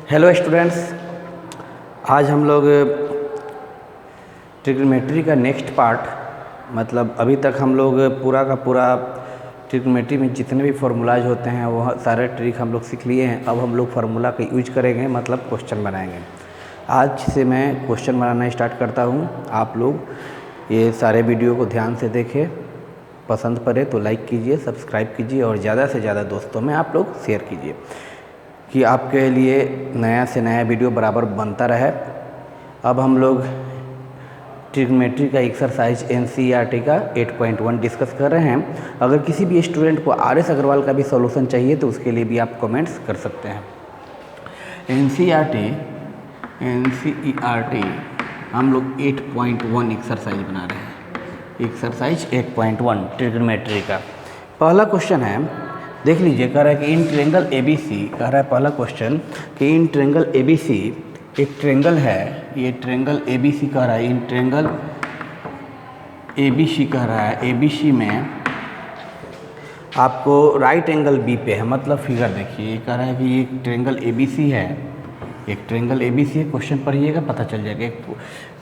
Hello students, आज हम लोग ट्रिग्नोमेट्री का नेक्स्ट पार्ट मतलब अभी तक हम लोग पूरा का पूरा ट्रिग्नोमेट्री में जितने भी फार्मूलाज होते हैं वह सारे ट्रिक हम लोग सीख लिए हैं। अब हम लोग फार्मूला का यूज करेंगे, मतलब क्वेश्चन बनाएंगे। आज से मैं क्वेश्चन बनाना स्टार्ट करता हूँ। आप लोग ये सारे वीडियो को ध्यान से देखें, पसंद पड़े तो लाइक कीजिए, सब्सक्राइब कीजिए और ज़्यादा से ज़्यादा दोस्तों में आप लोग शेयर कीजिए कि आपके लिए नया से नया वीडियो बराबर बनता रहे। अब हम लोग ट्रिग्नोमेट्री का एक्सरसाइज एनसीईआरटी का 8.1 डिस्कस कर रहे हैं। अगर किसी भी स्टूडेंट को आरएस अग्रवाल का भी सॉल्यूशन चाहिए तो उसके लिए भी आप कमेंट्स कर सकते हैं। एनसीईआरटी हम लोग 8.1 एक्सरसाइज बना रहे हैं। एक्सरसाइज 8.1 ट्रिग्नोमेट्री का पहला क्वेश्चन है, देख लीजिए। कह रहा है कि इन ट्रायंगल ABC, कह रहा है पहला क्वेश्चन कि इन ट्रायंगल ABC एक ट्रायंगल है, ये ट्रायंगल ABC कह रहा है, इन ट्रायंगल ABC कह रहा है, ABC में आपको राइट एंगल B पे है। मतलब फिगर देखिए, कह रहा है कि ये ट्रायंगल ABC है, एक ट्रायंगल ABC है। क्वेश्चन पढ़िएगा पता चल जाएगा। एक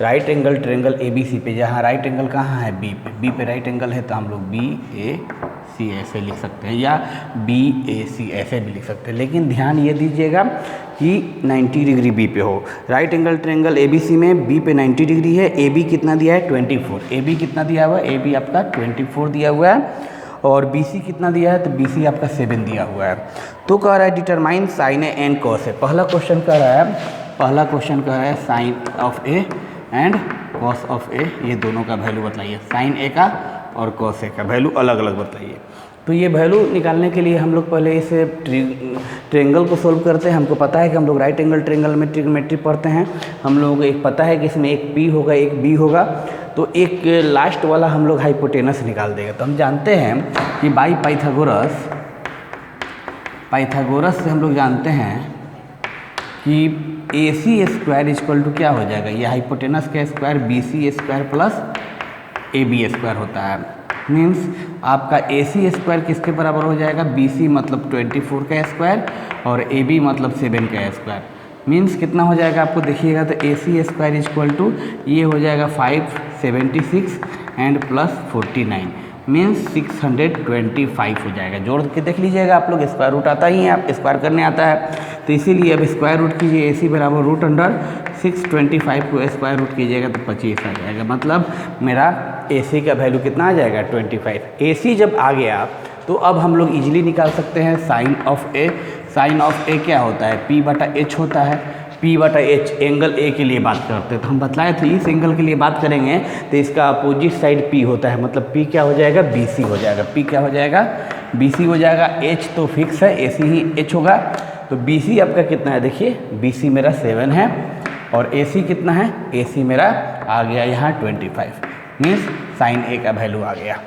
राइट एंगल ट्रायंगल ABC पे, जहाँ राइट एंगल कहाँ है B पे राइट एंगल है तो हम लोग BAC ऐसे लिख सकते हैं या BAC ऐसे भी लिख सकते हैं। लेकिन ध्यान ये दीजिएगा कि 90 डिग्री B पे हो। राइट एंगल ट्रायंगल ABC में B पे 90 डिग्री है। AB कितना दिया है 24। AB कितना दिया हुआ है, AB आपका 24 दिया हुआ है। और BC कितना दिया है तो BC आपका 7 दिया हुआ है। तो कह रहा है determine sine A and cos A. पहला क्वेश्चन कह रहा है sine of A and cos of A, ये दोनों का वैल्यू बताइए। साइन ए का और कॉस ए का वैल्यू अलग अलग बताइए। तो ये वैल्यू निकालने के लिए हम लोग पहले इस ट्रायंगल को सोल्व करते हैं। हमको पता है कि हम लोग राइट एंगल ट्रायंगल में ट्रिग्नोमेट्री पढ़ते हैं। हम लोगों को एक पता है कि इसमें एक P होगा एक B होगा, तो एक लास्ट वाला हम लोग हाइपोटेनस निकाल देगा। तो हम जानते हैं कि बाई पाइथागोरस से हम लोग जानते हैं कि AC स्क्वायर इक्वल टू क्या हो जाएगा, ये हाइपोटेनस का square BC square plus AB square होता है। मीन्स आपका AC स्क्वायर किसके बराबर हो जाएगा, BC मतलब 24 का स्क्वायर और AB मतलब 7 का स्क्वायर। मीन्स कितना हो जाएगा आपको देखिएगा तो AC स्क्वायर इक्वल टू ये हो जाएगा 576 एंड प्लस 49 मीन्स 625 हो जाएगा। जोड़ के देख लीजिएगा आप लोग, स्क्वायर रूट आता ही है, आप स्क्वायर करने आता है तो इसीलिए अब स्क्वायर रूट कीजिए। AC बराबर रूट अंडर 625 को स्क्वायर रूट कीजिएगा तो 25 आ जाएगा। मतलब मेरा AC का वैल्यू कितना आ जाएगा 25। AC जब आ गया तो अब हम लोग इजीली निकाल सकते हैं sine of A। Sine of A क्या होता है, P/H होता है। P/H एंगल A के लिए बात करते हैं तो हम बतलाए थे इस एंगल के लिए बात करेंगे तो इसका अपोजिट साइड P होता है। मतलब P क्या हो जाएगा, BC हो जाएगा। P क्या हो जाएगा, BC हो जाएगा। H तो फिक्स है, AC ही H होगा। तो BC आपका कितना है, देखिए BC मेरा 7 है और AC कितना है, AC मेरा आ गया यहाँ 25 मीन्स साइन A का वैल्यू आ गया।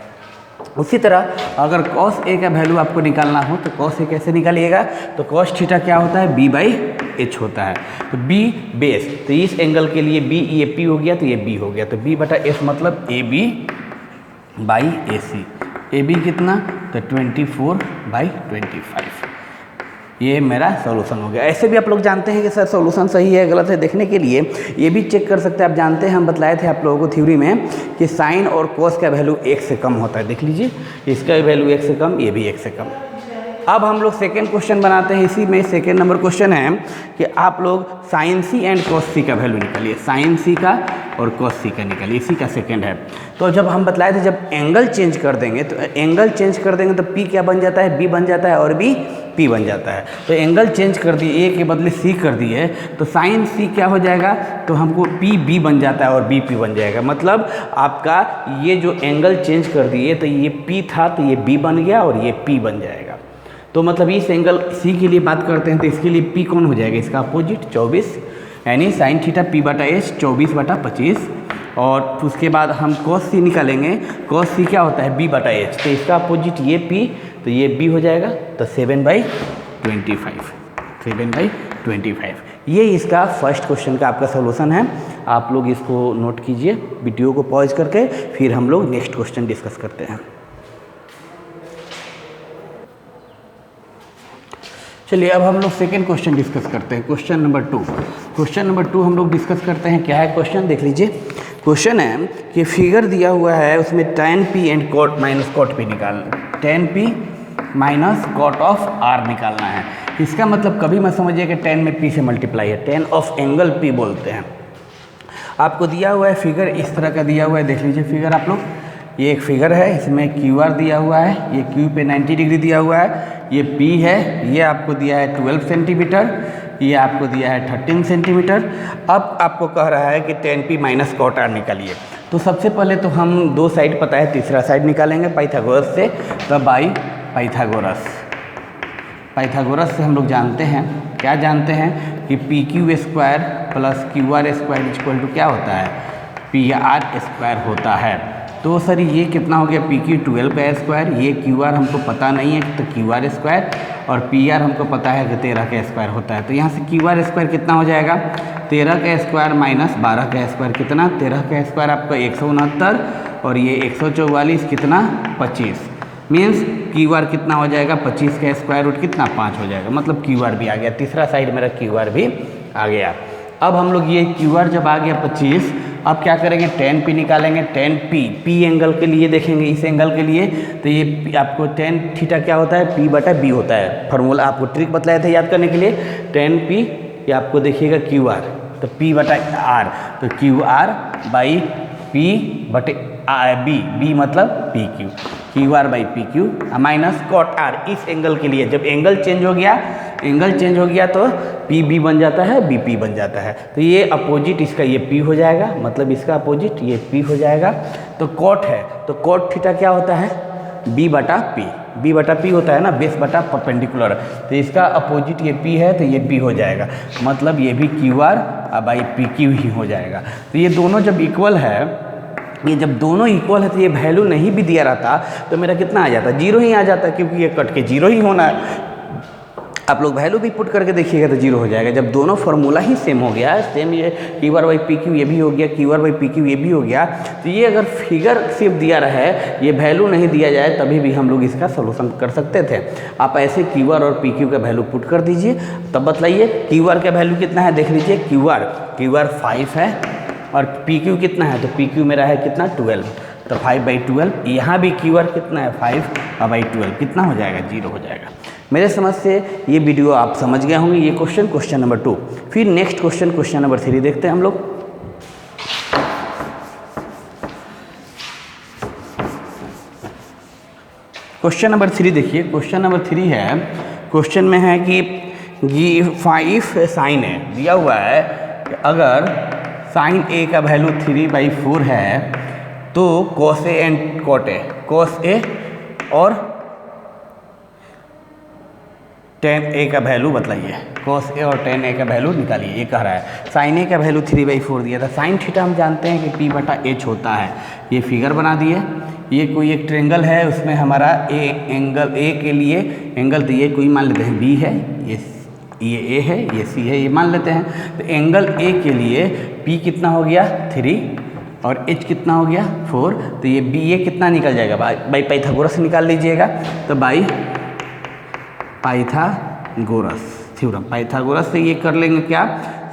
उसी तरह अगर cos A का वैल्यू आपको निकालना हो तो cos A कैसे निकालिएगा, तो cos थीटा क्या होता है, B/H होता है। तो B बेस, तो इस एंगल के लिए B, ये P हो गया तो ये B हो गया। तो B/S मतलब AB/AC। AB कितना, तो 24/25। ये मेरा सॉल्यूशन हो गया। ऐसे भी आप लोग जानते हैं कि सर सॉल्यूशन सही है गलत है, देखने के लिए ये भी चेक कर सकते हैं। आप जानते हैं, हम बतलाए थे आप लोगों को थ्योरी में कि साइन और कोस का वैल्यू 1 से कम होता है। देख लीजिए, इसका वैल्यू 1 से कम, ये भी 1 से कम। अब हम लोग सेकेंड क्वेश्चन बनाते हैं। इसी में सेकेंड नंबर क्वेश्चन है कि आप लोग sine C and cos C का वैल्यू निकालिए। साइन C का और कॉस C का निकालिए, इसी का सेकेंड है। तो जब हम बतलाए थे जब एंगल चेंज कर देंगे तो P क्या बन जाता है, B बन जाता है और B P बन जाता है। तो एंगल चेंज कर दिए, A के बदले C कर दिए तो साइन C क्या हो जाएगा, तो हमको P B बन जाता है और B P बन जाएगा। मतलब आपका ये जो एंगल चेंज कर दिए तो ये P था तो ये B बन गया और ये P बन जाएगा। तो मतलब इस एंगल C के लिए बात करते हैं तो इसके लिए P कौन हो जाएगा, इसका अपोजिट 24 यानी साइन थीटा P/H 24/25। और उसके बाद हम cos C निकालेंगे। cos C क्या होता है, B/H, तो इसका अपोजिट ये P तो ये B हो जाएगा। तो 7/25। ये इसका फर्स्ट क्वेश्चन का आपका सॉल्यूशन है। आप लोग इसको नोट कीजिए, वीडियो को पॉज करके फिर हम लोग नेक्स्ट क्वेश्चन डिस्कस करते हैं। चलिए अब हम लोग सेकेंड क्वेश्चन डिस्कस करते हैं, क्वेश्चन नंबर 2। क्वेश्चन नंबर 2 हम लोग डिस्कस करते हैं। क्या है क्वेश्चन, देख लीजिए। क्वेश्चन है कि फिगर दिया हुआ है, उसमें tan p and cot minus cot p निकालना, tan p minus cot of r निकालना है। इसका मतलब कभी मत समझिए कि tan में p से मल्टीप्लाई है, tan ऑफ एंगल p बोलते हैं। आपको दिया हुआ है फिगर, इस तरह का दिया हुआ है, देख लीजिए फिगर आप लोग। ये एक फिगर है, इसमें क्यू आर दिया हुआ है, ये क्यू पे 90 डिग्री दिया हुआ है, ये पी है, ये आपको दिया है 12 सेंटीमीटर, ये आपको दिया है 13 सेंटीमीटर। अब आपको कह रहा है कि tan p minus cot r निकालिए। तो सबसे पहले तो हम दो साइड पता है, तीसरा साइड निकालेंगे पाइथागोरस से। तो बाई पाइथागोरस से हम लोग जानते हैं, क्या जानते हैं कि P Q square plus Q R square equal to क्या होता है, पी आर स्क्वायर होता है। तो सर ये कितना हो गया, पी क्यू 12 का स्क्वायर, ये क्यू आर हमको पता नहीं है तो क्यू आर स्क्वायर, और पी आर हमको पता है कि 13 का स्क्वायर होता है। तो यहाँ से क्यू आर स्क्वायर कितना हो जाएगा, 13 का स्क्वायर माइनस 12 का स्क्वायर कितना, 13 का स्क्वायर आपका 169 और ये 144 कितना 25, मीन्स क्यू आर कितना हो जाएगा 25 का स्क्वायर रूट कितना 5 हो जाएगा। मतलब क्यू आर भी आ गया, तीसरा साइड मेरा क्यू आर भी आ गया। अब हम लोग ये क्यू आर जब आ गया 25, अब क्या करेंगे, tan p निकालेंगे। tan p एंगल के लिए देखेंगे, इस एंगल के लिए तो ये आपको tan थीटा क्या होता है, p बटा b होता है। फार्मूला आपको ट्रिक बताया था याद करने के लिए, tan p ये आपको देखिएगा क्यू आर, तो p बटा r, तो क्यू आर बाई p बटे b मतलब P Q, Q R by P Q minus cot r। इस एंगल के लिए जब एंगल चेंज हो गया तो पी बी बन जाता है, बी पी बन जाता है। तो ये अपोजिट इसका ये पी हो जाएगा, मतलब इसका अपोजिट ये पी हो जाएगा। तो cot है, तो cot थीटा क्या होता है, बी बटा पी होता है ना, बेस बटा परपेंडिकुलर। तो इसका अपोजिट ये पी है, तो ये पी हो जाएगा, मतलब ये भी Q R by P Q ही हो जाएगा। तो ये दोनों जब इक्वल है, ये जब दोनों इक्वल है तो ये वैल्यू नहीं भी दिया रहता तो मेरा कितना आ जाता, जीरो ही आ जाता, क्योंकि ये कट के जीरो ही होना है। आप लोग वैल्यू भी पुट करके देखिएगा तो जीरो हो जाएगा। जब दोनों फार्मूला ही सेम हो गया, सेम ये Q R by P Q ये भी हो गया, Q R by P Q ये भी हो गया, तो ये अगर फिगर सिर्फ दिया रहे, ये वैल्यू नहीं दिया जाए, तभी भी हम लोग इसका सोल्यूशन कर सकते थे। आप ऐसे क्यू आर और पी क्यू का वैल्यू पुट कर दीजिए, तब बतलाइए क्यू आर का वैल्यू कितना है, देख लीजिए क्यू आर 5 है और पी क्यू कितना है, तो पी क्यू मेरा है कितना 12, तो 5/12। यहाँ भी क्यू आर कितना है 5/12, कितना हो जाएगा, जीरो हो जाएगा। मेरे समझ से ये वीडियो आप समझ गए होंगे। ये क्वेश्चन नंबर 2। फिर नेक्स्ट क्वेश्चन नंबर 3 देखते हैं हम लोग। क्वेश्चन नंबर 3 देखिए, क्वेश्चन नंबर 3 है, क्वेश्चन में है कि 5 साइन है दिया हुआ है कि अगर साइन ए का वैल्यू 3/4 है तो cos A and cot A, cos ए और tan ए का वैल्यू बतलाइए, cos ए और tan ए का वैल्यू निकालिए। ये कह रहा है साइन ए का वैल्यू 3/4 दिया था। साइन थीटा हम जानते हैं कि p बटा h होता है। ये फिगर बना दिए, ये कोई एक ट्रेंगल है, उसमें हमारा एंगल ए के लिए एंगल, तो ये कोई मान लेते हैं b है, ये a है, ये c है, ये मान लेते हैं। तो एंगल a के लिए p कितना हो गया 3 और h कितना हो गया 4, तो ये BA कितना निकल जाएगा, बाई पाइथागोरस से निकाल लीजिएगा। तो बाई पाइथागोरस थ्योरम, पाइथागोरस से ये कर लेंगे क्या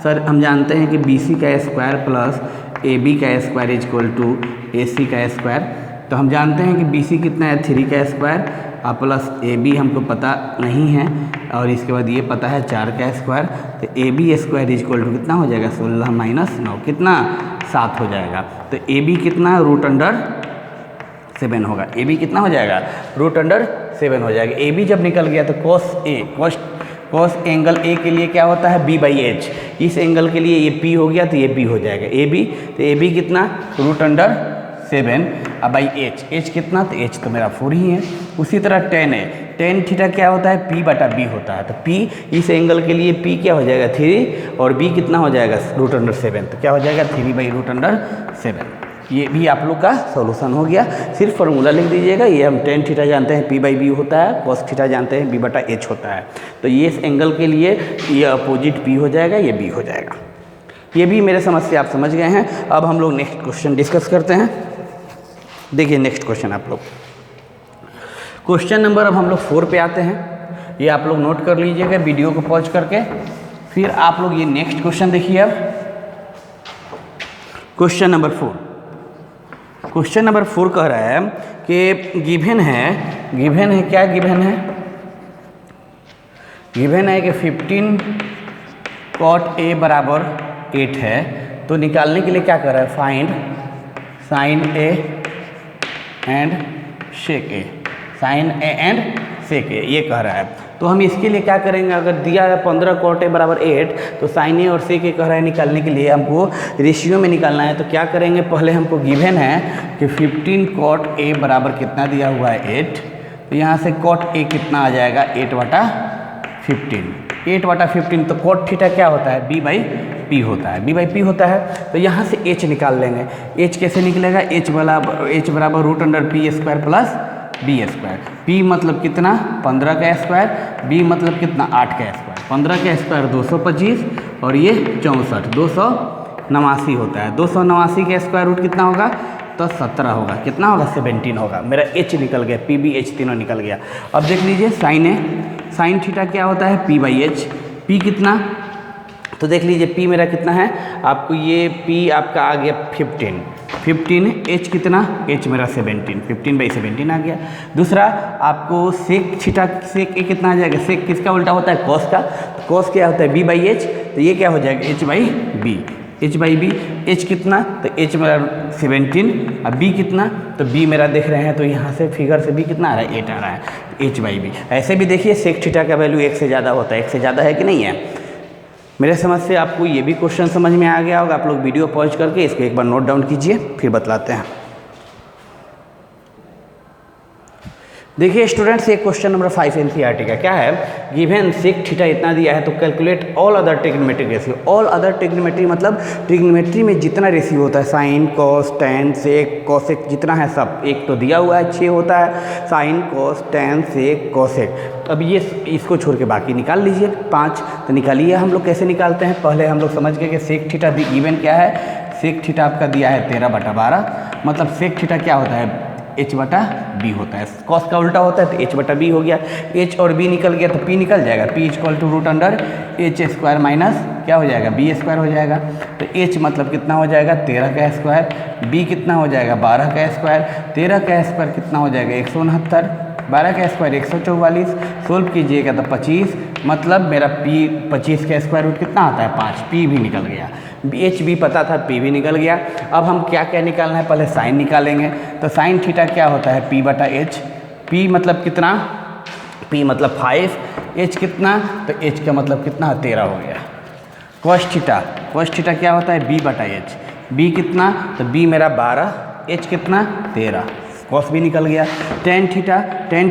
सर, हम जानते हैं कि BC का स्क्वायर प्लस AB का स्क्वायर इक्वल टू AC का स्क्वायर। तो हम जानते हैं कि BC कितना है 3 का स्क्वायर और प्लस AB हमको पता नहीं है, और इसके बाद ये पता है 4 का स्क्वायर। तो AB स्क्वायर इक्वल टू कितना हो जाएगा 16 माइनस 9 कितना 7 हो जाएगा। तो AB कितना √7 होगा, AB कितना हो जाएगा √7 हो जाएगा। AB जब निकल गया तो cos एंगल A के लिए क्या होता है B/H, इस एंगल के लिए ये P हो गया तो ये B हो जाएगा AB। तो AB कितना √7 बाई H कितना, तो H तो मेरा 4 ही है। उसी तरह tan है, tan थीटा क्या होता है P बटा B होता है। तो P इस एंगल के लिए P क्या हो जाएगा 3 और B कितना हो जाएगा √7, तो क्या हो जाएगा 3/√7। ये भी आप लोग का सॉल्यूशन हो गया। सिर्फ फार्मूला लिख दीजिएगा, ये हम tan थीटा जानते हैं P/B होता है, cos थीटा जानते हैं B बटा H होता है। तो ये इस एंगल के लिए ये अपोजिट P हो जाएगा, ये B हो जाएगा। ये भी मेरे समझ से आप समझ गए हैं। अब हम लोग नेक्स्ट क्वेश्चन डिस्कस करते हैं। देखिए नेक्स्ट क्वेश्चन आप लोग, क्वेश्चन नंबर अब हम लोग 4 पे आते हैं। ये आप लोग नोट कर लीजिएगा वीडियो को पॉज करके। फिर आप लोग ये नेक्स्ट क्वेश्चन देखिए। अब क्वेश्चन नंबर 4, क्वेश्चन नंबर 4 कह रहा है कि गिवन है क्या गिवन है? गिवन है कि 15 cot A बराबर 8 है। तो निकालने के लिए क्या कर रहा है? Find sine A and sec A, sine A and sec A, ये कह रहा है। तो हम इसके लिए क्या करेंगे? अगर दिया है 15 cot A बराबर 8, तो साइन A और सेक A कह रहा है निकालने के लिए हमको रेशियो में निकालना है। तो क्या करेंगे? पहले हमको गिवन है कि 15 cot A बराबर कितना दिया हुआ है? 8। तो यहाँ से cot A कितना आ जाएगा? 8/15, 8/15। तो cot थीटा क्या होता है? b बाई पी होता है, b बाई पी होता है। तो यहाँ से h निकाल लेंगे। h कैसे निकलेगा? h बराबर √p² plus b square. p मतलब कितना? 15 का स्क्वायर, b मतलब कितना? 8 का स्क्वायर। 15 का स्क्वायर 225 और ये 64, 289 होता है। 289 का स्क्वायर रूट कितना होगा? तो 17 होगा। कितना होगा? 17 होगा। मेरा h निकल गया, p b h तीनों निकल गया। अब देख लीजिए साइन थीटा क्या होता है? p by H. p कितना? तो देख लीजिए p मेरा कितना है आपको? ये p आपका आ गया 15, h कितना? h मेरा 17, 15/17 आ गया। दूसरा आपको सेक थीटा, सेक a कितना आ जाएगा? सेक किसका उल्टा होता है? कॉस का। कॉस क्या होता है? b by H. तो ये क्या हो जाएगा? h by B, h by B. h कितना? तो h मेरा 17, अब b कितना? तो b मेरा देख रहे हैं, तो यहाँ से फिगर से b कितना आ रहा है? 8 आ रहा है, h बाई बी। ऐसे भी देखिए सेक थीटा का वैल्यू 1 से ज़्यादा होता है, 1 से ज़्यादा है कि नहीं है? मेरे समझ से आपको ये भी क्वेश्चन समझ में आ गया होगा। आप लोग वीडियो पॉज करके इसको एक बार नोट डाउन कीजिए, फिर बतलाते हैं। देखिए स्टूडेंट्स, ये क्वेश्चन नंबर 5 एनसीईआरटी का क्या है? गिवन सेक थीटा इतना दिया है, तो calculate all other trigonometric ratio. All other trigonometry मतलब ट्रिग्नोमेट्री में जितना रेशियो होता है, sine cos tan sec cosec जितना है सब। एक तो दिया हुआ है 6 होता है, sine cos tan sec cosec. अब ये इसको छोड़ के बाकी निकाल लीजिए 5। तो निकालिए। हम लोग कैसे निकालते हैं? पहले हम लोग समझ गए कि सेक थीटा गिवन क्या है? सेक थीटा आपका दिया है 13/12, मतलब सेक थीटा क्या होता है? h/b होता है। कॉस का उल्टा होता है, तो h/b हो गया। h और b निकल गया तो p निकल जाएगा। p √h² माइनस क्या हो जाएगा? b² हो जाएगा। तो h मतलब कितना हो जाएगा? 13 का स्क्वायर। b कितना हो जाएगा? 12 का स्क्वायर। 13 का स्क्वायर कितना हो जाएगा? 169। 12 का स्क्वायर 144। सोल्व कीजिएगा तो 25, मतलब मेरा p 25 का स्क्वायर रूट कितना आता है? 5। p भी निकल गया, एच भी पता था, p भी निकल गया। अब हम क्या क्या निकालना है? पहले साइन निकालेंगे। तो साइन थीटा क्या होता है? p/h। p मतलब कितना? p मतलब 5। h कितना? तो h का मतलब कितना? 13 हो गया। कॉस थीटा क्या होता है? b/h। b कितना? तो b मेरा 12, h कितना? 13, कॉस भी निकल गया। टेन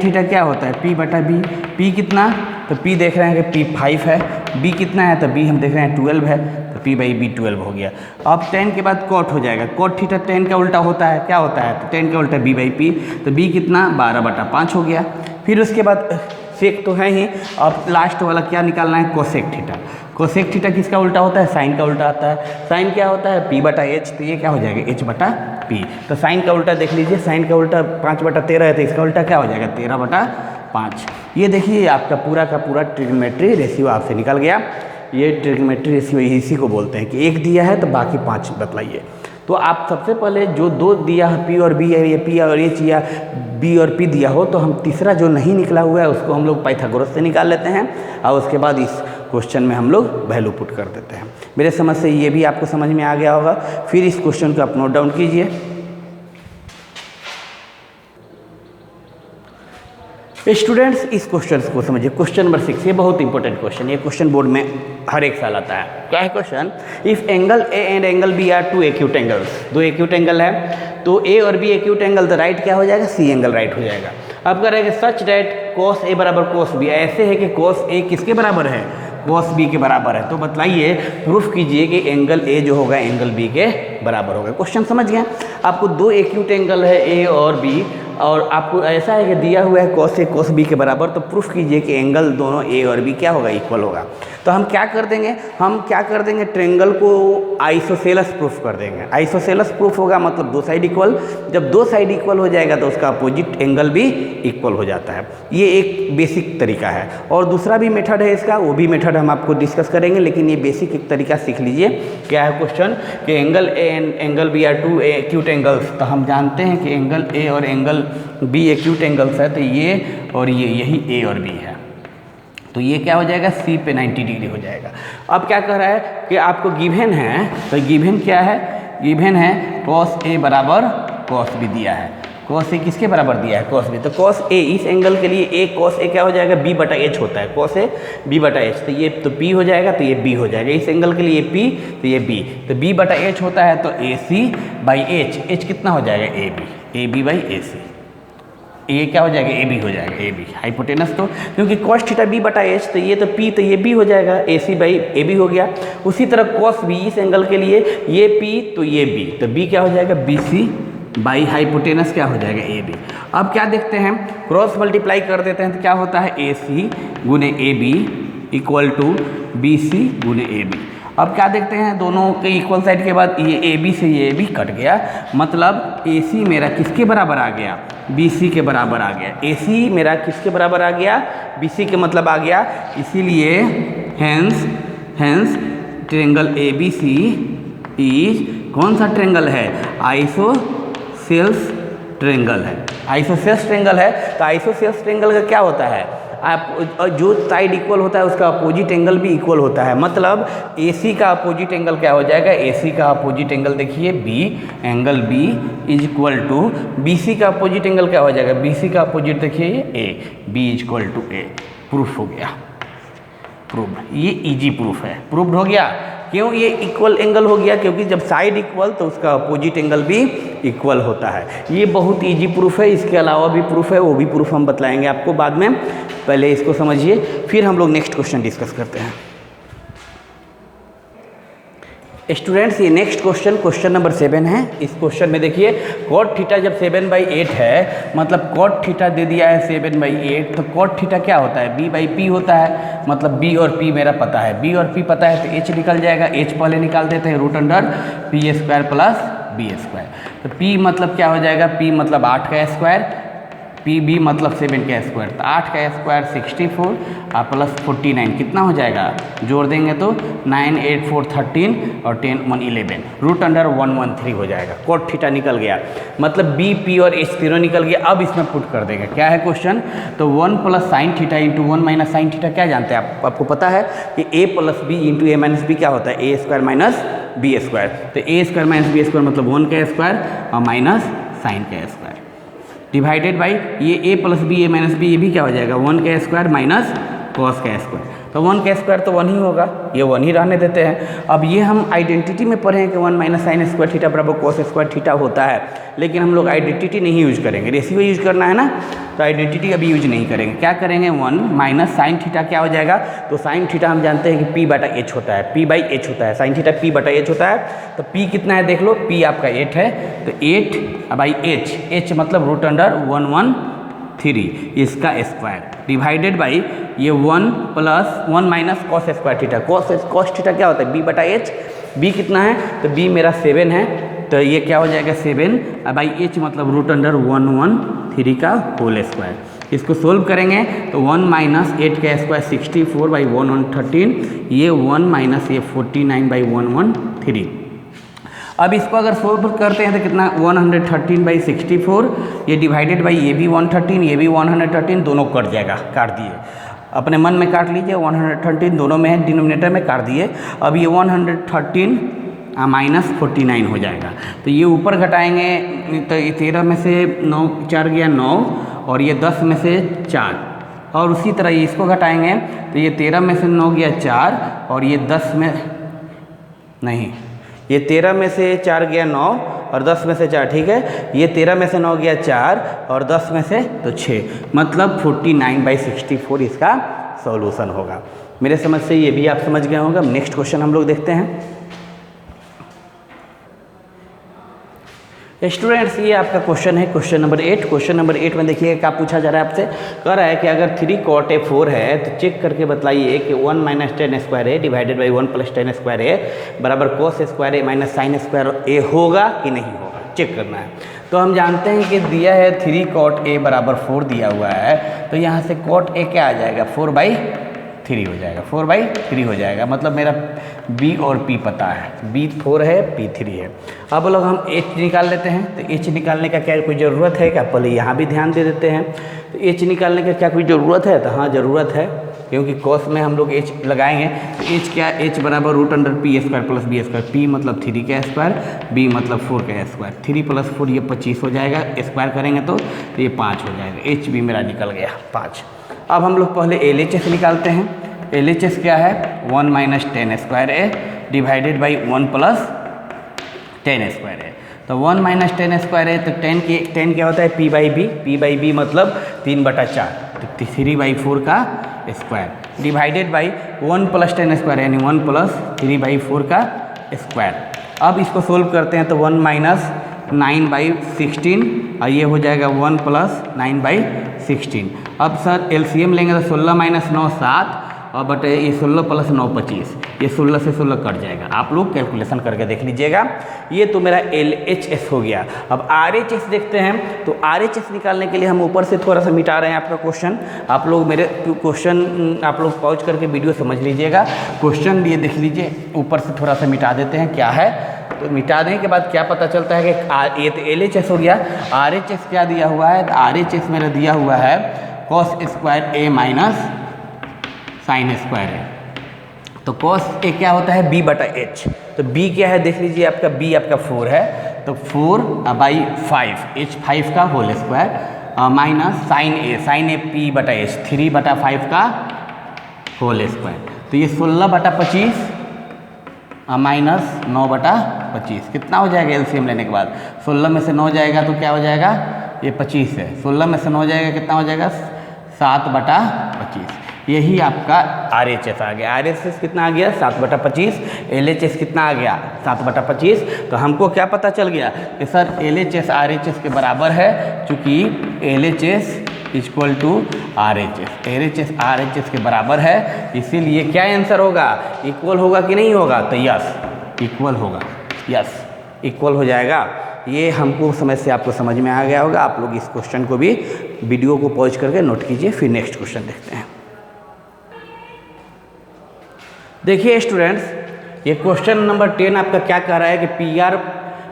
थीटा क्या होता है? p/b। p कितना? तो p देख रहे हैं कि p 5 है। b कितना है? तो b हम देख रहे हैं 12 है, तो p बाई b 12 हो गया। अब टेन के बाद कॉट हो जाएगा। कॉट थीटा टेन का उल्टा होता है, क्या होता है? तो टेन का उल्टा b बाई p। तो b कितना? 12/5 हो गया। फिर उसके बाद सेक तो है ही, अब लास्ट वाला क्या निकालना है? Cosec theta. कोसेक थीटा किसका उल्टा होता है? साइन का उल्टा आता है। साइन क्या होता है? p/h। तो ये क्या हो जाएगा? h/p। तो साइन का उल्टा देख लीजिए, साइन का उल्टा 5/13 है, तो इसका उल्टा क्या हो जाएगा? 13/5। ये देखिए आपका पूरा का पूरा ट्रिग्नोमेट्री रेशियो आपसे निकल गया। ये ट्रिग्नोमेट्री रेशियो इसी को बोलते हैं कि एक दिया है तो बाकी 5 बतलाइए। तो आप सबसे पहले जो 2 दिया है p और b है, ये p और h या b और p दिया हो, तो हम तीसरा जो नहीं निकला हुआ है उसको हम लोग पाइथागोरस से निकाल लेते हैं और उसके बाद इस क्वेश्चन में हम लोग वैल्यू पुट कर देते हैं। मेरे समझ से ये भी आपको समझ में आ गया होगा। फिर इस क्वेश्चन को आप नोट डाउन कीजिए। स्टूडेंट्स, इस क्वेश्चन को समझिए। क्वेश्चन नंबर 6, ये बहुत इंपॉर्टेंट क्वेश्चन, ये क्वेश्चन बोर्ड में हर एक साल आता है। क्या है question? If angle A and angle B are 2 acute angles, 2 acute angle है, तो ए और बी एक्यूट एंगल, तो राइट क्या हो जाएगा? सी एंगल राइट हो जाएगा। अब कह रहे हैं सच डैट कॉस ए बराबर कॉस बी, ऐसे है कि कॉस ए किसके बराबर है? कॉस बी के बराबर है। तो बतलाइए, प्रूफ कीजिए कि एंगल ए जो होगा एंगल बी के बराबर होगा। क्वेश्चन समझ गए? आपको 2 एक्यूट एंगल है ए और बी, और आपको ऐसा है कि दिया हुआ है cos A cos B के बराबर, तो प्रूफ कीजिए कि एंगल दोनों A और B क्या होगा, इक्वल होगा। तो हम क्या कर देंगे, ट्रायंगल को आइसोसेलेस प्रूफ कर देंगे। आइसोसेलेस प्रूफ होगा मतलब दो साइड इक्वल, जब दो साइड इक्वल हो जाएगा तो उसका अपोजिट एंगल भी इक्वल हो जाता है। ये एक बेसिक तरीका है, और दूसरा भी मेथड है इसका, वो भी मेथड हम आपको डिस्कस करेंगे, लेकिन ये बेसिक एक तरीका सीख लीजिए। क्या है क्वेश्चन कि angle A and angle B are two acute angles, तो हम जानते हैं कि एंगल ए और एंगल बी एक्यूट एंगल्स है, तो ये और ये यही ए और बी है, तो ये क्या हो जाएगा, सी पे 90 डिग्री हो जाएगा। अब क्या कह रहा है कि आपको गिवन है, तो गिवन क्या है, गिवन है कॉस ए बराबर कॉस बी दिया है। कॉस ए किसके बराबर दिया है, कॉस बी, तो कॉस ए इस एंगल के लिए ए कॉस ए क्या हो जाएगा, बी बटा एच होता है, कॉस ए बी बटा एच, तो ये तो पी हो जाएगा, तो ये बी हो जाएगा। इस एंगल के लिए पी, तो ये बी, तो बी बटा एच होता है, तो ए सी बाई एच, एच कितना हो जाएगा, ए बी बाई ए सी, ये क्या हो जाएगा, ए बी हो जाएगा, ए बी हाइपोटेनस, तो क्योंकि कॉस थीटा बी बटा एच, तो ये तो पी, तो ये बी हो जाएगा, ए सी बाई ए बी हो गया। उसी तरह कॉस बी इस एंगल के लिए ये पी, तो ये बी, तो बी क्या हो जाएगा, बी सी बाई हाइपोटेनस क्या हो जाएगा, ए बी। अब क्या देखते हैं, क्रॉस मल्टीप्लाई कर देते हैं, तो क्या होता है, ए सी गुने A B equal to B C गुने ए बी। अब क्या देखते हैं, दोनों के इक्वल साइड के बाद ये ए बी से ये ए बी कट गया, मतलब ए सी मेरा किसके बराबर आ गया, बी सी के बराबर आ गया। ए सी मेरा किसके बराबर आ गया, बी सी के मतलब आ गया, इसीलिए hence triangle A B C is कौन सा ट्रायंगल है, आइसोसेल्स ट्रायंगल है। आइसोसेल्स ट्रायंगल है, तो आइसोसेल्स ट्रायंगल का क्या होता है, आप जो साइड इक्वल होता है उसका अपोजिट एंगल भी इक्वल होता है, मतलब AC का अपोजिट एंगल क्या हो जाएगा, AC का अपोजिट एंगल देखिए B, angle B is equal to BC का अपोजिट एंगल क्या हो जाएगा, BC का अपोजिट देखिए ये A, B is equal to A। Proof हो गया, प्रूफ, ये इजी प्रूफ है, प्रूफ हो गया। क्यों ये इक्वल एंगल हो गया, क्योंकि जब साइड इक्वल तो उसका अपोजिट एंगल भी इक्वल होता है। ये बहुत इजी प्रूफ है, इसके अलावा भी प्रूफ है, वो भी प्रूफ हम बतलाएंगे आपको बाद में, पहले इसको समझिए, फिर हम लोग नेक्स्ट क्वेश्चन डिस्कस करते हैं। स्टूडेंट्स, ये नेक्स्ट क्वेश्चन नंबर 7 है। इस क्वेश्चन में देखिए कॉट थीटा जब 7/8 है, मतलब कॉट थीटा दे दिया है 7/8, तो कॉट थीटा क्या होता है, b/p होता है, मतलब b और p मेरा पता है, b और p पता है, तो h निकल जाएगा, h पहले निकाल देते हैं, root under p² plus b²। तो p मतलब क्या हो जाएगा, p मतलब 8 का स्क्वायर, पी बी मतलब 7 का स्क्वायर, तो 8 का स्क्वायर 64 और प्लस 49 कितना हो जाएगा, जोड़ देंगे तो 9 8 4 13 और 10 1 11, रूट अंडर 113 हो जाएगा। कॉट थीटा निकल गया, मतलब बी पी और एच तीनों निकल गया। अब इसमें पुट कर देंगे, क्या है क्वेश्चन, तो 1 plus sine theta into 1 minus sine theta क्या जानते हैं आपको पता है कि a plus B into A minus B क्या होता है, A square minus B square, तो A square minus B square मतलब 1 का स्क्वायर और माइनस साइन का स्क्वायर डिवाइडेड बाई ये a plus B A minus B, ये भी क्या हो जाएगा 1 का स्क्वायर माइनस कॉस का स्क्वायर, तो 1 का स्क्वायर तो 1 ही होगा, ये 1 ही रहने देते हैं। अब ये हम आइडेंटिटी में पढ़े हैं कि 1 माइनस साइन स्क्वायर थीटा बराबर कॉस स्क्वायर थीटा होता है, लेकिन हम लोग आइडेंटिटी नहीं यूज करेंगे, रेशियो यूज करना है ना, तो आइडेंटिटी अभी यूज नहीं करेंगे। क्या करेंगे, 1 माइनस साइन थीटा क्या हो जाएगा, तो साइन थीटा हम जानते हैं कि p बटा h होता है, p बाई h होता है, साइन थीटा p बटा h होता है, तो p कितना है देख लो, p आपका 8 है, तो 8 बाई h मतलब रूट अंडर 113 इसका स्क्वायर डिवाइडेड बाई ये 1 plus 1 minus cos square theta, cos theta क्या होता है b बटा h, b कितना है, तो b मेरा 7 है, तो ये क्या हो जाएगा 7 बाई h मतलब रूट अंडर 113 का होल स्क्वायर। इसको सोल्व करेंगे तो 1 माइनस 8 का स्क्वायर 64 बाई 113, ये 1 माइनस ये 49 बाई 113। अब इसको अगर सोल्व करते हैं तो कितना 113 बाई 64, ये डिवाइडेड बाई ये भी 113 ये भी 113, दोनों कट जाएगा, काट दिए, अपने मन में काट लीजिए, 113 दोनों में है, डिनोमिनेटर में काट दिए। अब ये 113 माइनस 49 हो जाएगा, तो ये ऊपर घटाएंगे तो ये 13 में से 9 4 गया 9 और ये 10 में से 4, और उसी तरह ये इसको घटाएंगे तो ये 13 में से 9 गया 4 और ये 10 में नहीं, ये 13 में से 4 गया 9 और 10 में से 4, ठीक है, ये 13 में से 9 गया 4 और 10 में से तो 6, मतलब 49/64 इसका सॉल्यूशन होगा। मेरे समझ से ये भी आप समझ गए होंगे। नेक्स्ट क्वेश्चन हम लोग देखते हैं। स्टूडेंट्स ये आपका क्वेश्चन है, क्वेश्चन नंबर 8। क्वेश्चन नंबर 8 में देखिए क्या पूछा जा रहा है आपसे। कह रहा है कि अगर 3 cot A 4 है तो चेक करके बताइए कि 1 minus tan square A divided by 1 plus tan square A बराबर cos square A minus sine square A होगा कि नहीं होगा, चेक करना है। तो हम जानते हैं कि दिया है 3 cot A बराबर 4 दिया हुआ है, तो यहाँ से cot A क्या आ जाएगा 4/3 हो जाएगा, 4/3 हो जाएगा। मतलब मेरा B और P पता है, B 4 है P 3 है। अब लोग हम H निकाल लेते हैं। तो H निकालने का क्या कोई ज़रूरत है क्या, पहले यहाँ भी ध्यान दे देते हैं। तो H निकालने का क्या कोई ज़रूरत है, तो हाँ ज़रूरत है, क्योंकि कॉस में हम लोग H लगाएंगे। तो H क्या, H बराबर √P² प्लस B²। P मतलब 3 का स्क्वायर, B मतलब 4 का स्क्वायर। 3 + 4 ये 25 हो जाएगा, स्क्वायर करेंगे तो ये 5 हो जाएगा। H भी मेरा निकल गया 5। अब हम लोग पहले LHS निकालते हैं। LHS क्या है, 1 minus tan square A divided by 1 plus tan square A. तो 1 माइनस टेन स्क्वायर है तो 10 क्या होता है P/B। P/B मतलब 3/4, तो 3/4 का square divided by 1 plus tan square यानी 1 प्लस 3/4 का स्क्वायर। अब इसको सोल्व करते हैं तो 1 माइनस 9/16 और ये हो जाएगा 1 प्लस 9/16। अब सर एलसीएम लेंगे तो 16 माइनस 9 7 और बटे ये 16 प्लस 9 25, ये 16 से 16 कट जाएगा। आप लोग कैलकुलेशन करके देख लीजिएगा। ये तो मेरा LHS हो गया। अब RHS देखते हैं। तो RHS निकालने के लिए हम ऊपर से थोड़ा सा मिटा रहे हैं आपका क्वेश्चन। आप लोग मेरे क्वेश्चन आप लोग पॉज करके वीडियो समझ लीजिएगा। क्वेश्चन ये देख लीजिए, ऊपर से थोड़ा सा मिटा देते हैं क्या है। तो मिटाने के बाद क्या पता चलता है कि ये तो LHS हो गया। RHS क्या दिया हुआ है, तो RHS मेरा दिया हुआ है cos square A minus sine square है। तो कॉस ए क्या होता है B/H। तो B क्या है देख लीजिए, आपका B आपका 4 है, तो 4/5 H 5 का होल स्क्वायर माइनस साइन ए P/H 3/5 का होल स्क्वायर। तो ये 16/25 माइनस 9/25 कितना हो जाएगा एलसीएम लेने के बाद। 16 में से 9 जाएगा तो क्या हो जाएगा, ये 25 है। 16 में से 9 जाएगा कितना हो जाएगा 7/25। यही आपका RHS आ गया। RHS कितना आ गया 7/25। LHS कितना आ गया 7/25। तो हमको क्या पता चल गया कि सर LHS RHS के बराबर है, चूँकि LHS = RHS, LHS RHS के बराबर है, इसीलिए क्या आंसर होगा, इक्वल होगा कि नहीं होगा, तो यस इक्वल होगा, यस इक्वल हो जाएगा। ये हमको समस्या आपको समझ में आ गया होगा। आप लोग इस क्वेश्चन को भी वीडियो को पॉज करके नोट कीजिए। फिर नेक्स्ट क्वेश्चन देखते हैं। देखिए स्टूडेंट्स, ये क्वेश्चन नंबर 10 आपका क्या कह रहा है कि PR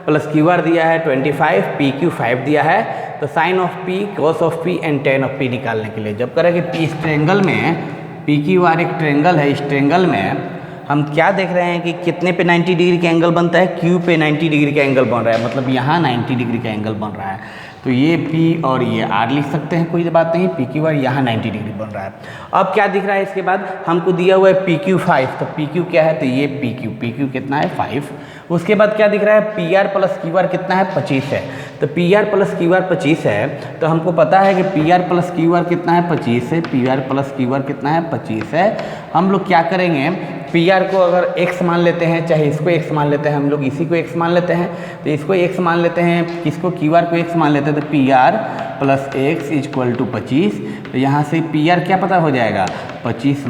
+ QR दिया है 25, PQ 5 दिया है। तो sine of P, cos of P and tan of P निकालने के लिए जब करें कि इस ट्रेंगल में PQR एक ट्रेंगल है, इस ट्रेंगल में हम क्या देख रहे हैं कि कितने पे 90 डिग्री का एंगल बनता है, Q पे 90 डिग्री का एंगल बन रहा है, मतलब यहाँ 90 डिग्री का एंगल बन रहा है। तो ये P और ये R लिख सकते हैं, कोई बात नहीं। PQR यहाँ 90 डिग्री बन रहा है। अब क्या दिख रहा है इसके बाद, हमको दिया हुआ है PQ 5। तो PQ क्या है, तो ये PQ कितना है 5। उसके बाद क्या दिख रहा है PR + QR कितना है 25 है। तो PR + QR 25 है, तो हमको पता है कि PR + QR कितना है 25 है। PR + QR कितना है 25 है। हम लोग क्या करेंगे, PR को अगर x मान लेते हैं, चाहे इसको x मान लेते हैं, हम लोग इसी को x मान लेते हैं। तो इसको x मान लेते हैं, किसको QR को x मान लेते हैं। तो PR + x = 25। तो यहाँ से PR क्या पता हो जाएगा 25 -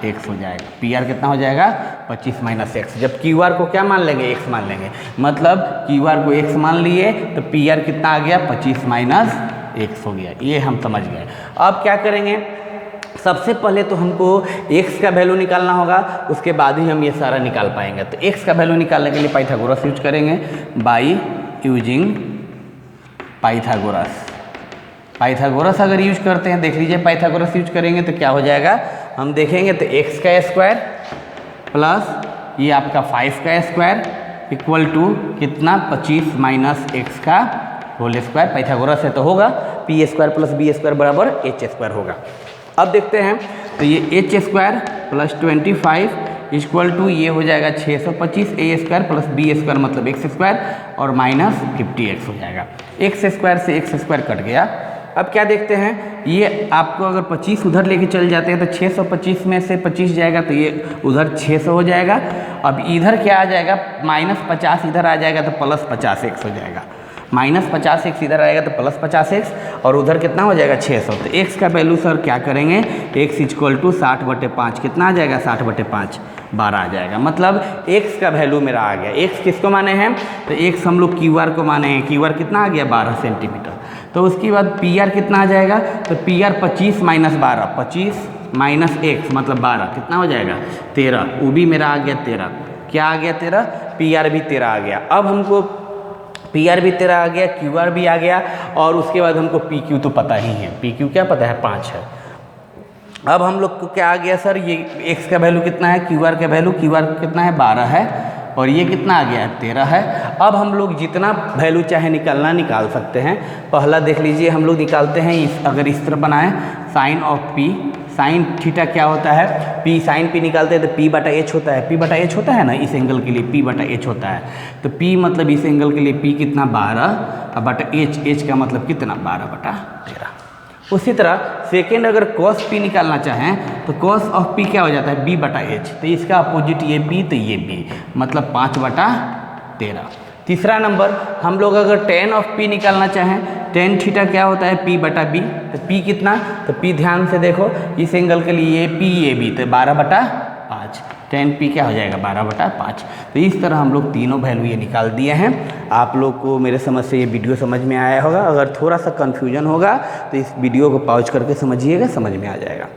x हो जाएगा। PR कितना हो जाएगा 25 - x। जब QR को क्या मान लेंगे, x मान लेंगे, मतलब QR को x मान लिए तो PR कितना आ गया 25 - x हो गया। ये हम समझ गए। अब क्या करेंगे, सबसे पहले तो हमको x का वैल्यू निकालना होगा, उसके बाद ही हम ये सारा निकाल पाएंगे। तो x का वैल्यू निकालने के लिए पाइथागोरस यूज करेंगे, बाई यूजिंग पाइथागोरस। पाइथागोरस अगर यूज करते हैं, देख लीजिए पाइथागोरस यूज करेंगे तो क्या हो जाएगा, हम देखेंगे तो x का स्क्वायर प्लस ये आपका 5 का स्क्वायर इक्वल टू कितना 25 - x का होल स्क्वायर। पाइथागोरस है तो होगा P² + B² बराबर H² होगा। अब देखते हैं तो ये H² + 25 इक्वल टू ये हो जाएगा 625 A² + B² मतलब x² और -50x हो जाएगा। x² से x² कट गया। अब क्या देखते हैं, ये आपको अगर 25 उधर लेके चल जाते हैं तो 625 में से 25 जाएगा तो ये उधर 600 हो जाएगा। अब इधर क्या आ जाएगा -50 इधर आ जाएगा तो +50x हो जाएगा। -50x इधर आएगा तो +50x और उधर कितना हो जाएगा 600। तो x का वैल्यू सर क्या करेंगे, x = 60/5 कितना आ जाएगा 60/5 12 आ जाएगा। मतलब x का वैल्यू मेरा आ गया। x किसको माने हैं, तो x हम लोग QR को माने हैं। QR कितना आ गया 12 सेंटीमीटर। तो उसके बाद PR कितना आ जाएगा, तो PR 25 - 12 25 - x मतलब 12 कितना हो जाएगा 13। वो भी मेरा आ गया 13। क्या आ गया 13, PR भी 13 आ गया। अब हमको PR भी 13 आ गया, QR भी आ गया और उसके बाद हमको PQ तो पता ही है। PQ क्या पता है 5 है। अब हम लोग को क्या आ गया सर, ये x का वैल्यू कितना है, QR का वैल्यू QR कितना है 12 है और ये कितना आ गया है 13 है। अब हम लोग जितना वैल्यू चाहे निकालना निकाल सकते हैं। पहला देख लीजिए हम लोग निकालते हैं अगर इस तरह बनाएं sine of P, sine theta क्या होता है P, साइन P निकालते हैं तो P/H होता है। P/H होता है ना, इस एंगल के लिए P/H होता है। तो P मतलब इस एंगल के लिए P कितना 12 और बटा H का मतलब कितना 12/13। उसी तरह सेकेंड अगर cos P निकालना चाहें तो cos ऑफ P क्या हो जाता है B/H। तो इसका अपोजिट ये B तो ये B मतलब 5/13। तीसरा नंबर हम लोग अगर tan ऑफ P निकालना चाहें, tan थीटा क्या होता है P/B। तो P कितना, तो P ध्यान से देखो इस एंगल के लिए P ये B तो 12/5 tan P क्या हो जाएगा 12/5। तो इस तरह हम लोग तीनों वैल्यू ये निकाल दिए हैं। आप लोग को मेरे समझ से ये वीडियो समझ में आया होगा। अगर थोड़ा सा कन्फ्यूजन होगा तो इस वीडियो को पॉज करके समझिएगा, समझ में आ जाएगा।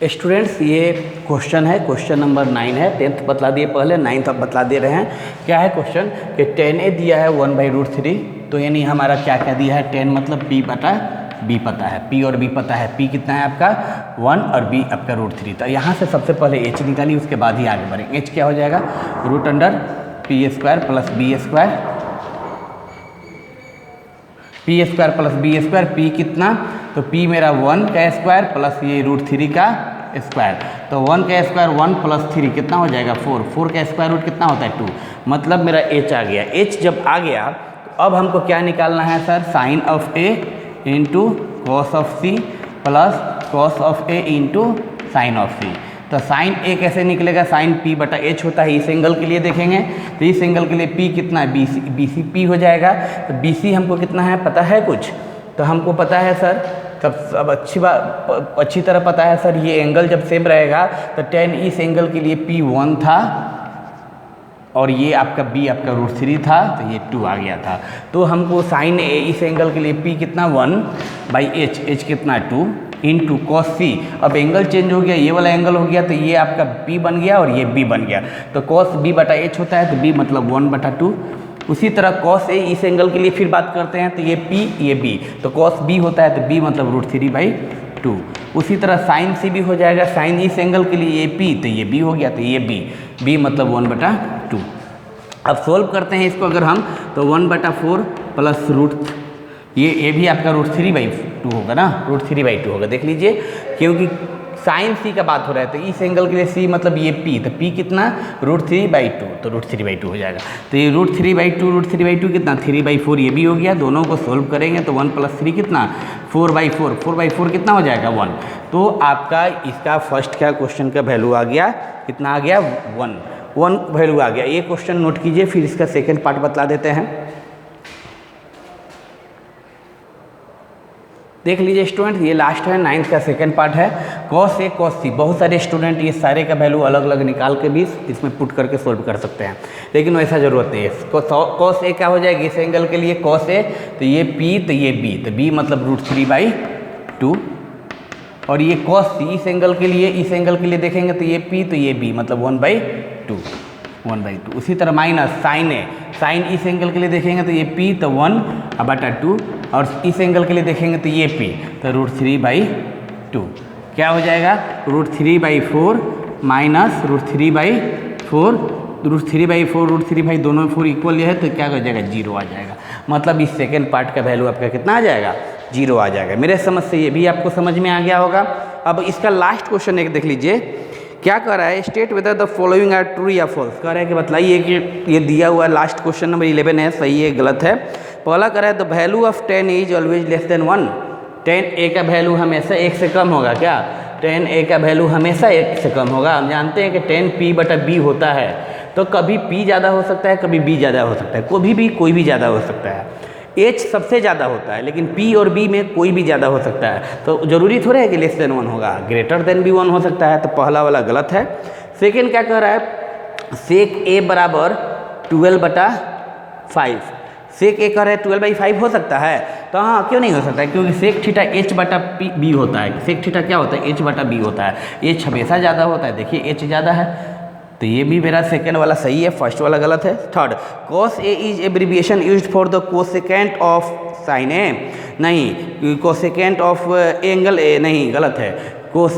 स्टूडेंट्स ये क्वेश्चन है, क्वेश्चन नंबर 9 है। 10th बतला दिए पहले, 9th अब बतला दे रहे हैं। क्या है क्वेश्चन कि tan A दिया है 1/√3। तो यानी हमारा क्या क्या दिया है, tan मतलब P/B पता है, P और B पता है। P कितना है आपका 1 और B आपका √3। तो यहाँ से सबसे पहले H निकालिए, उसके बाद ही आगे बढ़ेंगे। H क्या हो जाएगा √P² + B², P² + B²। P कितना, तो P मेरा 1 का स्क्वायर प्लस ये √3 का स्क्वायर। तो 1 का स्क्वायर 1 + 3 कितना हो जाएगा 4। 4 का स्क्वायर रूट कितना होता है 2। मतलब मेरा H आ गया। H जब आ गया तो अब हमको क्या निकालना है sir, sine of A into cos of C plus cos of A into sine of C। तो साइन A कैसे निकलेगा, साइन P/H होता है। इस एंगल के लिए देखेंगे तो इस एंगल के लिए P कितना है BC P हो जाएगा। तो BC हमको कितना है पता है कुछ, तो हमको पता है सर सब अच्छी तरह पता है सर। ये एंगल जब सेम रहेगा तो tan इस एंगल के लिए P1 था और ये आपका B आपका √3 था तो ये 2 आ गया था। तो हमको साइन A इस एंगल के लिए P कितना 1/H, H कितना 2 इंटू कॉस C। अब एंगल चेंज हो गया, ये वाला एंगल हो गया तो ये आपका P बन गया और ये B बन गया। तो कॉस B/H होता है तो B मतलब 1/2। उसी तरह कॉस A इस एंगल के लिए फिर बात करते हैं तो ये P ये B, तो कॉस B होता है तो B मतलब √3/2। उसी तरह साइन C भी हो जाएगा, साइन इस एंगल के लिए ये P तो ये B हो गया तो ये B मतलब 1/2। अब सोल्व करते हैं इसको अगर हम, तो 1/4 प्लस ये भी आपका √3/2 होगा ना, √3/2 होगा। देख लीजिए क्योंकि साइन C का बात हो रहा है तो इस एंगल के लिए C मतलब ये P, तो P कितना √3/2 तो √3/2 हो जाएगा। तो ये √3/2 कितना 3/4 ये भी हो गया। दोनों को सोल्व करेंगे तो 1 + 3 कितना 4/4, 4/4 कितना हो जाएगा 1। तो आपका इसका फर्स्ट का क्वेश्चन का वैल्यू आ गया, कितना आ गया 1 वैल्यू आ गया। ये क्वेश्चन नोट कीजिए, फिर इसका सेकेंड पार्ट बतला देते हैं। देख लीजिए स्टूडेंट, ये लास्ट है 9th का सेकंड पार्ट है। cos A cos C, बहुत सारे स्टूडेंट ये सारे का वैल्यू अलग अलग निकाल के भी इसमें पुट करके सोल्व कर सकते हैं, लेकिन वैसा ज़रूरत नहीं है। cos A क्या हो जाएगा इस एंगल के लिए cos A, तो ये P तो ये B, तो B मतलब √3/2 और ये cos C इस एंगल के लिए देखेंगे तो ये P तो ये B मतलब 1/2। उसी तरह माइनस साइन A, साइन इस एंगल के लिए देखेंगे तो ये P तो 1/2 और इस एंगल के लिए देखेंगे तो ये P तो √3/2 क्या हो जाएगा √3/4 माइनस √3/4, √3/4 दोनों 4 इक्वल है तो क्या हो जाएगा 0 आ जाएगा। मतलब इस सेकेंड पार्ट का वैल्यू आपका कितना आ जाएगा 0 आ जाएगा। मेरे समझ से ये भी आपको समझ में आ गया होगा। अब इसका लास्ट क्वेश्चन एक देख लीजिए, क्या कर रहा है, state whether the following are true या फॉल्स। कह रहा है कि बताइए कि ये दिया हुआ लास्ट क्वेश्चन नंबर 11 है, सही है गलत है। पहला कह रहा है the value of tan is always less than 1। tan A का वैल्यू हमेशा 1 से कम होगा। क्या tan A का वैल्यू हमेशा 1 से कम होगा। हम जानते हैं कि tan P/B होता है, तो कभी P ज़्यादा हो सकता है, कभी B ज़्यादा हो सकता है, कोई भी ज़्यादा हो सकता है। H सबसे ज़्यादा होता है, लेकिन P और B में कोई भी ज़्यादा हो सकता है। तो ज़रूरी थोड़ा है कि लेस देन 1 होगा, ग्रेटर देन भी 1 हो सकता है। तो पहला वाला गलत है। सेकेंड क्या कह रहा है, सेक A बराबर 12/5। सेक A कह रहा है 12/5 हो सकता है, तो हाँ क्यों नहीं हो सकता है, क्योंकि सेक थीटा H/B होता है। सेक थीटा क्या होता है, H/B होता है। H हमेशा ज़्यादा होता है, देखिए H ज़्यादा है, तो ये भी मेरा सेकेंड वाला सही है, फर्स्ट वाला गलत है। Third, cos A is abbreviation used for the cosecant of sine A, नहीं, कोसेकेंट ऑफ एंगल A, नहीं, गलत है। cos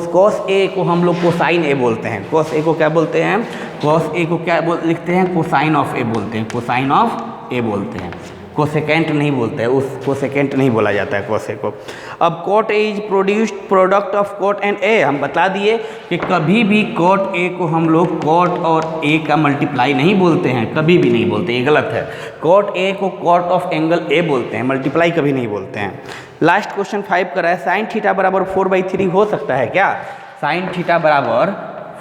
A को हम लोग कोसाइन A बोलते हैं। cos A को क्या बोलते हैं, cos A को क्या लिखते हैं, कोसाइन ऑफ A बोलते हैं, कोसाइन ऑफ A बोलते हैं, कोसेकेंट नहीं बोलते हैं, उस कोसेकेंट नहीं बोला जाता है cos A को। अब cot A is produced product of cot and A, हम बता दिए कि कभी भी cot A को हम लोग cot और A का मल्टीप्लाई नहीं बोलते हैं, कभी भी नहीं बोलते, ये गलत है। cot A को cot ऑफ एंगल A बोलते हैं, मल्टीप्लाई कभी नहीं बोलते हैं। लास्ट क्वेश्चन 5 का है, साइन थीटा बराबर 4/3 हो सकता है क्या? साइन थीटा बराबर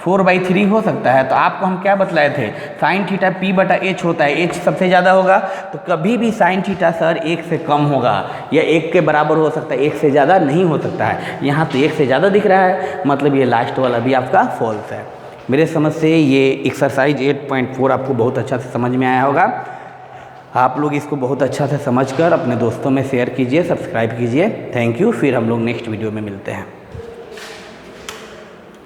4/3 हो सकता है। तो आपको हम क्या बतलाए थे, साइन थीटा P/H होता है, H सबसे ज़्यादा होगा, तो कभी भी साइन थीटा सर 1 से कम होगा या 1 के बराबर हो सकता है, 1 से ज़्यादा नहीं हो सकता है। यहाँ तो 1 से ज़्यादा दिख रहा है, मतलब ये लास्ट वाला भी आपका फॉल्स है। मेरे समझ से ये एक्सरसाइज 8.4 आपको बहुत अच्छा से समझ में आया होगा। आप लोग इसको बहुत अच्छा से समझकर अपने दोस्तों में शेयर कीजिए, सब्सक्राइब कीजिए। थैंक यू, फिर हम लोग नेक्स्ट वीडियो में मिलते हैं।